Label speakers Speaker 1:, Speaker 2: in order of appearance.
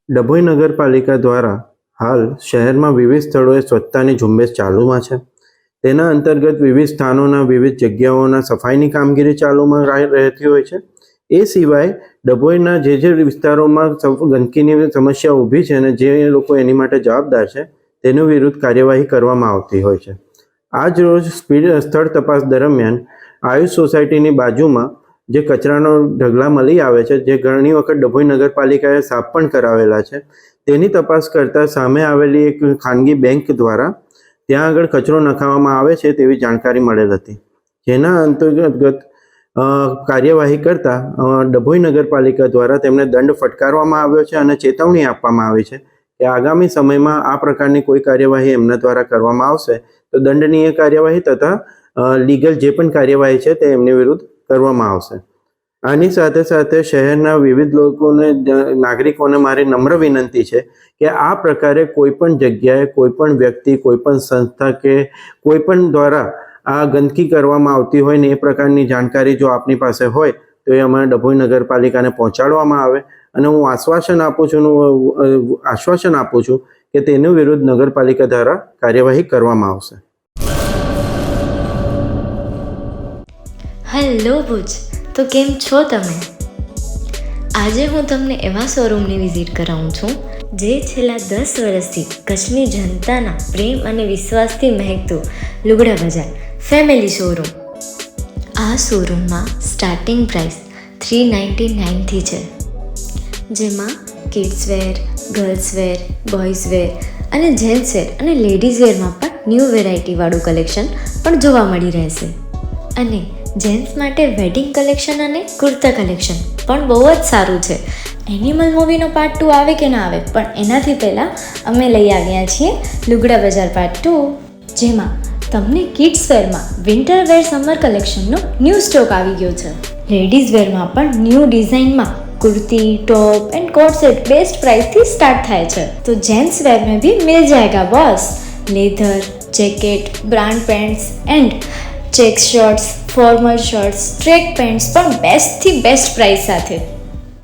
Speaker 1: ડભોઈ નગરપાલિકા દ્વારા હાલ શહેરમાં વિવિધ સ્થળોએ સ્વચ્છતાની ઝુંબેશ ચાલુમાં છે. તેના અંતર્ગત વિવિધ સ્થાનોના વિવિધ જગ્યાઓના સફાઈની કામગીરી ચાલુમાં રહેતી હોય છે. એ સિવાય ડભોઈના જે વિસ્તારોમાં ગંદકીની સમસ્યા ઊભી છે અને જે લોકો એની માટે જવાબદાર છે તેની વિરુદ્ધ કાર્યવાહી કરવામાં આવતી હોય છે. આજ રોજ સ્થળ તપાસ દરમિયાન આયુષ સોસાયટીની બાજુમાં જે કચરાનો ઢગલા મળી આવે છે, જે ઘણી વખત ડભોઈ નગરપાલિકાએ સાફ પણ કરાવેલા છે, તેની તપાસ કરતા સામે આવેલી એક ખાનગી બેંક દ્વારા ત્યાં આગળ કચરો નખાવવામાં આવે છે તેવી જાણકારી મળેલ હતી. જેના અંતર્ગત કાર્યવાહી કરતા ડભોઈ નગરપાલિકા દ્વારા તેમને દંડ ફટકારવામાં આવ્યો છે અને ચેતવણી આપવામાં આવી છે કે આગામી સમયમાં આ પ્રકારની કોઈ કાર્યવાહી એમના દ્વારા કરવામાં આવશે તો દંડનીય કાર્યવાહી તથા લીગલ જે પણ કાર્યવાહી છે તે એમની વિરુદ્ધ કરવામાં આવશે. આની સાથે સાથે શહેરના વિવિધ લોકોને, નાગરિકોને મારી નમ્ર વિનંતી છે કે આ પ્રકારે કોઈ પણ જગ્યાએ કોઈ પણ વ્યક્તિ, કોઈ પણ સંસ્થા કે કોઈ પણ દ્વારા આ ગંદકી કરવામાં આવતી હોય ને એ પ્રકારની જાણકારી જો આપની પાસે હોય તો એ અમારા ડભોઈ નગરપાલિકાને પહોંચાડવામાં આવે અને હું આશ્વાસન આપું છું કે તેની વિરુદ્ધ નગરપાલિકા દ્વારા કાર્યવાહી કરવામાં આવશે.
Speaker 2: હેલો ભુજ, તો કેમ છો તમે? આજે હું તમને એવા શોરૂમની વિઝિટ કરાવું છું જે છેલ્લા 10 વર્ષથી કચ્છની જનતાના પ્રેમ અને વિશ્વાસથી મહેકતું લુગડા બજાર ફેમિલી શોરૂમ. આ શોરૂમમાં સ્ટાર્ટિંગ પ્રાઇસ 399થી છે, જેમાં kids wear, girls wear, boys wear અને જેન્ટ્સ વેર અને લેડીઝ વેરમાં પણ ન્યૂ વેરાયટીવાળું કલેક્શન પણ જોવા મળી રહેશે. અને જેન્ટ્સ માટે વેડિંગ કલેક્શન અને કુર્તા કલેક્શન પણ બહુ જ સારું છે. એનિમલ મૂવીનો પાર્ટ 2 આવે કે ના આવે, પણ એનાથી પહેલાં અમે લઈ આવ્યા છીએ લુગડા બજાર પાર્ટ 2, જેમાં તમને કિડ્સ વેરમાં વિન્ટર વેર સમર કલેક્શનનો ન્યૂ સ્ટોક આવી ગયો છે. લેડીઝ વેરમાં પણ ન્યૂ ડિઝાઇનમાં kurti, top and coat set best price थी स्टार्ट थाय छे. तो जेंट्स वेर में भी मिल जाएगा boss. Leather, jacket, brand pants and check shirts, formal shirts, track pants પણ બેસ્ટ થી બેસ્ટ પ્રાઇસ સાથે.